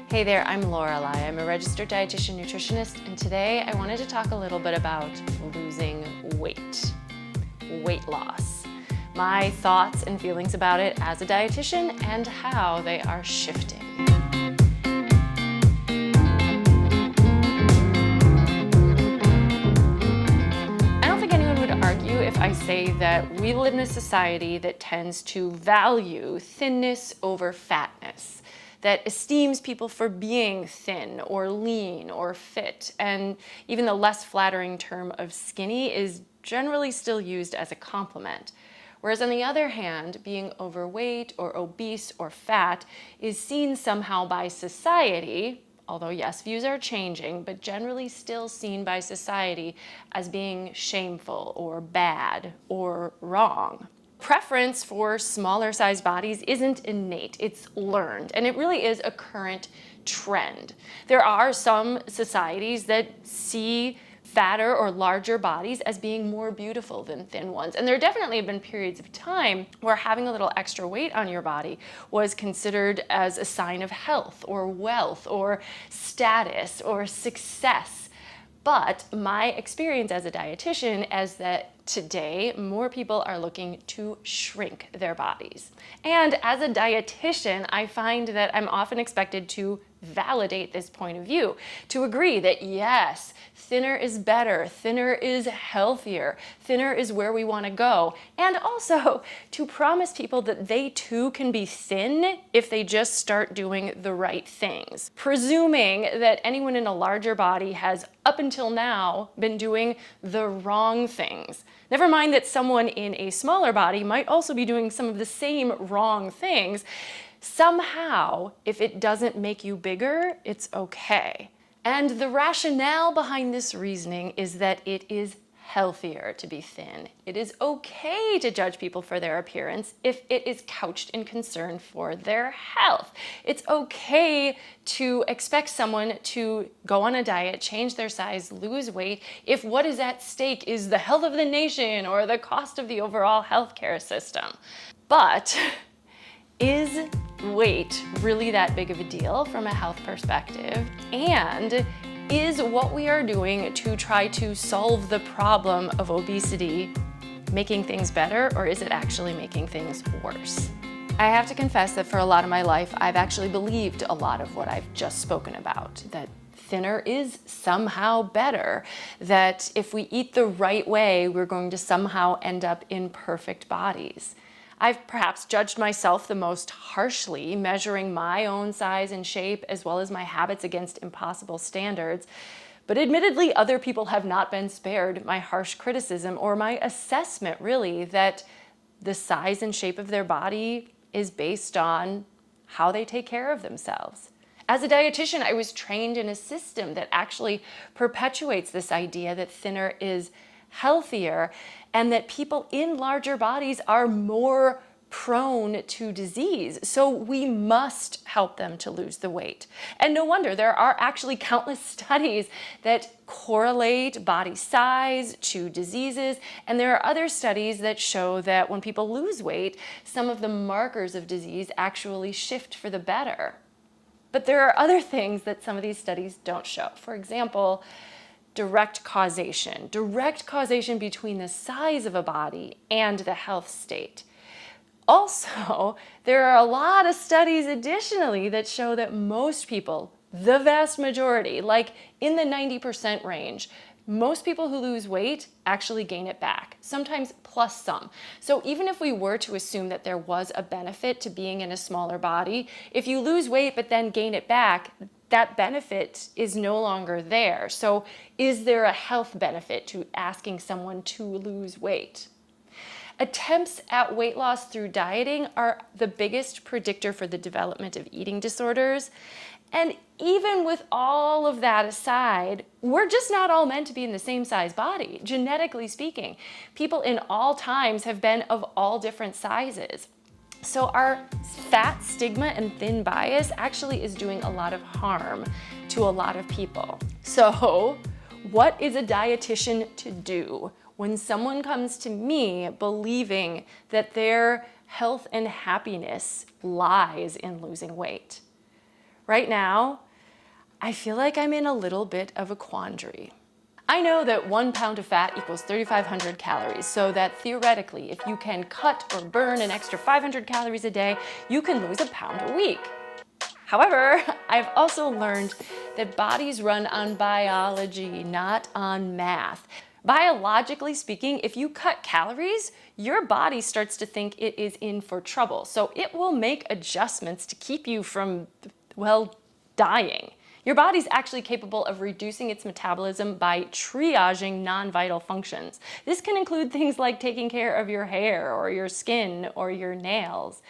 Hey there, I'm Lorelei. I'm a registered dietitian nutritionist, and today I wanted to talk a little bit about losing weight loss, my thoughts and feelings about it as a dietitian and how they are shifting. I don't think anyone would argue if I say that we live in a society that tends to value thinness over fatness, that esteems people for being thin or lean or fit, and even the less flattering term of skinny is generally still used as a compliment. Whereas on the other hand, being overweight or obese or fat is seen somehow by society, although yes, views are changing, but generally still seen by society as being shameful or bad or wrong. Preference for smaller sized bodies isn't innate, it's learned, and it really is a current trend. There are some societies that see fatter or larger bodies as being more beautiful than thin ones. And there definitely have been periods of time where having a little extra weight on your body was considered as a sign of health or wealth or status or success. But my experience as a dietitian is that today, more people are looking to shrink their bodies. And as a dietitian, I find that I'm often expected to validate this point of view, to agree that yes, thinner is better, thinner is healthier, thinner is where we want to go, and also to promise people that they too can be thin if they just start doing the right things, presuming that anyone in a larger body has up until now been doing the wrong things. Never mind that someone in a smaller body might also be doing some of the same wrong things. Somehow, if it doesn't make you bigger, it's okay. And the rationale behind this reasoning is that it is healthier to be thin. It is okay to judge people for their appearance if it is couched in concern for their health. It's okay to expect someone to go on a diet, change their size, lose weight, if what is at stake is the health of the nation or the cost of the overall healthcare system. But is weight really that big of a deal from a health perspective? And is what we are doing to try to solve the problem of obesity making things better, or is it actually making things worse? I have to confess that for a lot of my life, I've actually believed a lot of what I've just spoken about, that thinner is somehow better, that if we eat the right way, we're going to somehow end up in perfect bodies. I've perhaps judged myself the most harshly, measuring my own size and shape as well as my habits against impossible standards. But admittedly, other people have not been spared my harsh criticism or my assessment, really, that the size and shape of their body is based on how they take care of themselves. As a dietitian, I was trained in a system that actually perpetuates this idea that thinner is healthier and that people in larger bodies are more prone to disease. So we must help them to lose the weight. And no wonder, there are actually countless studies that correlate body size to diseases. And there are other studies that show that when people lose weight, some of the markers of disease actually shift for the better. But there are other things that some of these studies don't show. For example, direct causation between the size of a body and the health state. Also, there are a lot of studies additionally that show that most people, the vast majority, like in the 90% range, most people who lose weight actually gain it back, sometimes plus some. So even if we were to assume that there was a benefit to being in a smaller body, if you lose weight but then gain it back, that benefit is no longer there. So is there a health benefit to asking someone to lose weight? Attempts at weight loss through dieting are the biggest predictor for the development of eating disorders. And even with all of that aside, we're just not all meant to be in the same size body, genetically speaking. People in all times have been of all different sizes. So our fat stigma and thin bias actually is doing a lot of harm to a lot of people. So what is a dietitian to do when someone comes to me believing that their health and happiness lies in losing weight? Right now, I feel like I'm in a little bit of a quandary. I know that 1 pound of fat equals 3,500 calories, so that theoretically, if you can cut or burn an extra 500 calories a day, you can lose a pound a week. However, I've also learned that bodies run on biology, not on math. Biologically speaking, if you cut calories, your body starts to think it is in for trouble. So it will make adjustments to keep you from, well, dying. Your body's actually capable of reducing its metabolism by triaging non-vital functions. This can include things like taking care of your hair or your skin or your nails.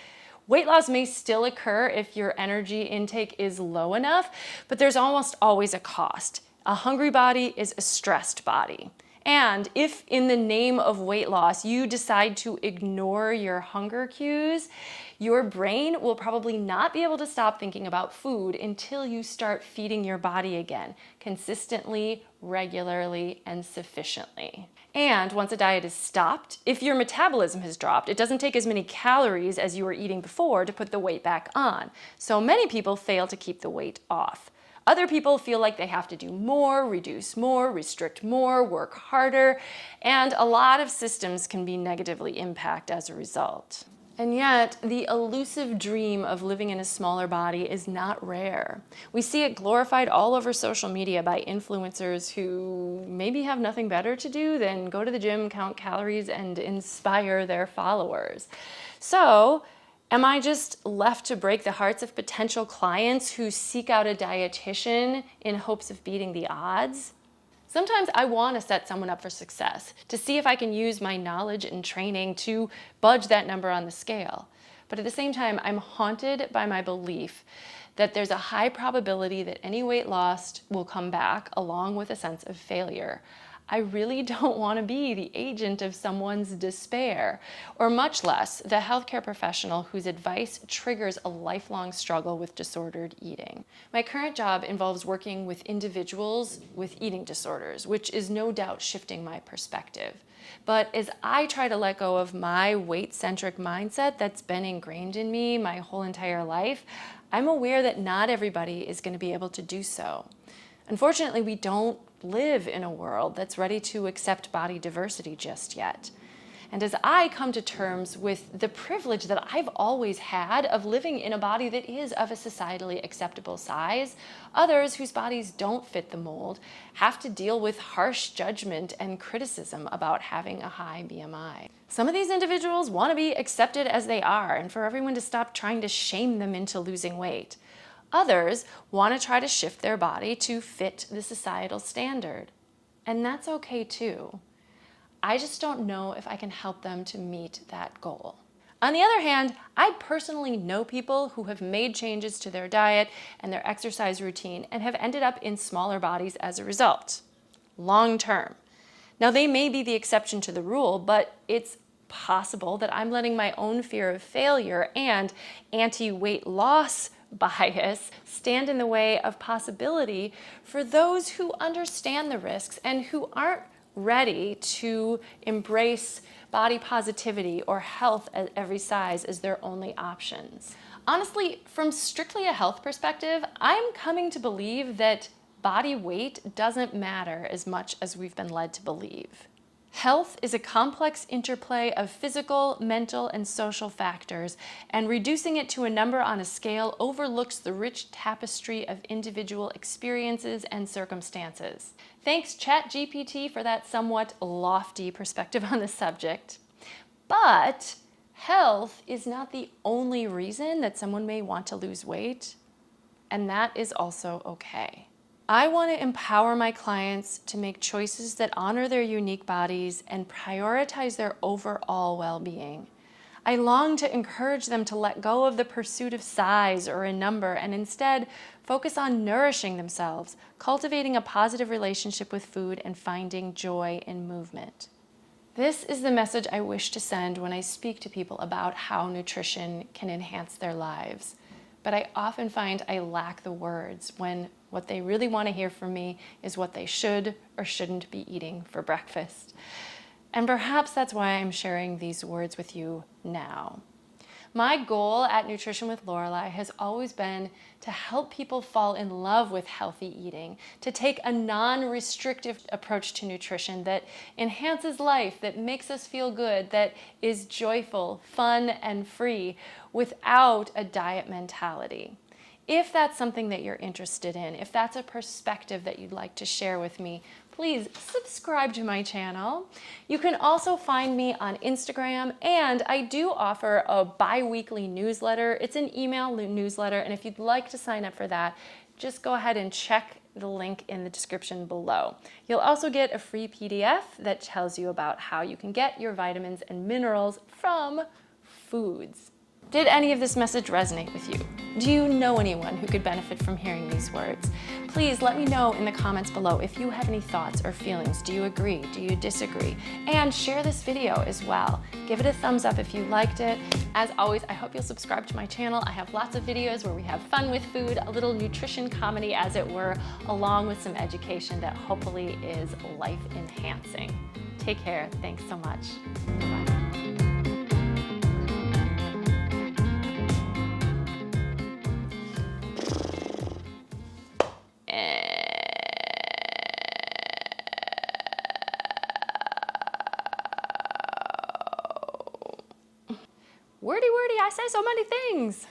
Weight loss may still occur if your energy intake is low enough, but there's almost always a cost. A hungry body is a stressed body. And if in the name of weight loss you decide to ignore your hunger cues, your brain will probably not be able to stop thinking about food until you start feeding your body again, consistently, regularly, and sufficiently. And once a diet is stopped, if your metabolism has dropped, it doesn't take as many calories as you were eating before to put the weight back on. So many people fail to keep the weight off. Other people feel like they have to do more, reduce more, restrict more, work harder, and a lot of systems can be negatively impacted as a result. And yet, the elusive dream of living in a smaller body is not rare. We see it glorified all over social media by influencers who maybe have nothing better to do than go to the gym, count calories, and inspire their followers. So, am I just left to break the hearts of potential clients who seek out a dietitian in hopes of beating the odds? Sometimes I want to set someone up for success, to see if I can use my knowledge and training to budge that number on the scale. But at the same time, I'm haunted by my belief that there's a high probability that any weight lost will come back along with a sense of failure. I really don't want to be the agent of someone's despair, or much less the healthcare professional whose advice triggers a lifelong struggle with disordered eating. My current job involves working with individuals with eating disorders, which is no doubt shifting my perspective. But as I try to let go of my weight-centric mindset that's been ingrained in me my whole entire life, I'm aware that not everybody is going to be able to do so. Unfortunately, we don't live in a world that's ready to accept body diversity just yet. And as I come to terms with the privilege that I've always had of living in a body that is of a societally acceptable size, others whose bodies don't fit the mold have to deal with harsh judgment and criticism about having a high BMI. Some of these individuals want to be accepted as they are and for everyone to stop trying to shame them into losing weight. Others want to try to shift their body to fit the societal standard. And that's okay too. I just don't know if I can help them to meet that goal. On the other hand, I personally know people who have made changes to their diet and their exercise routine and have ended up in smaller bodies as a result, long term. Now, they may be the exception to the rule, but it's possible that I'm letting my own fear of failure and anti-weight loss bias stand in the way of possibility for those who understand the risks and who aren't ready to embrace body positivity or health at every size as their only options. Honestly, from strictly a health perspective, I'm coming to believe that body weight doesn't matter as much as we've been led to believe. Health is a complex interplay of physical, mental, and social factors, and reducing it to a number on a scale overlooks the rich tapestry of individual experiences and circumstances. Thanks, ChatGPT, for that somewhat lofty perspective on the subject. But health is not the only reason that someone may want to lose weight, and that is also okay. I want to empower my clients to make choices that honor their unique bodies and prioritize their overall well-being. I long to encourage them to let go of the pursuit of size or a number and instead focus on nourishing themselves, cultivating a positive relationship with food, and finding joy in movement. This is the message I wish to send when I speak to people about how nutrition can enhance their lives. But I often find I lack the words when what they really want to hear from me is what they should or shouldn't be eating for breakfast. And perhaps that's why I'm sharing these words with you now. My goal at Nutrition with Lorelei has always been to help people fall in love with healthy eating, to take a non-restrictive approach to nutrition that enhances life, that makes us feel good, that is joyful, fun, and free without a diet mentality. If that's something that you're interested in, if that's a perspective that you'd like to share with me, please subscribe to my channel. You can also find me on Instagram, and I do offer a bi-weekly newsletter. It's an email newsletter, and if you'd like to sign up for that, just go ahead and check the link in the description below. You'll also get a free PDF that tells you about how you can get your vitamins and minerals from foods. Did any of this message resonate with you? Do you know anyone who could benefit from hearing these words? Please let me know in the comments below if you have any thoughts or feelings. Do you agree? Do you disagree? And share this video as well. Give it a thumbs up if you liked it. As always, I hope you'll subscribe to my channel. I have lots of videos where we have fun with food, a little nutrition comedy as it were, along with some education that hopefully is life enhancing. Take care. Thanks so much. Bye-bye. Wordy, I say so many things.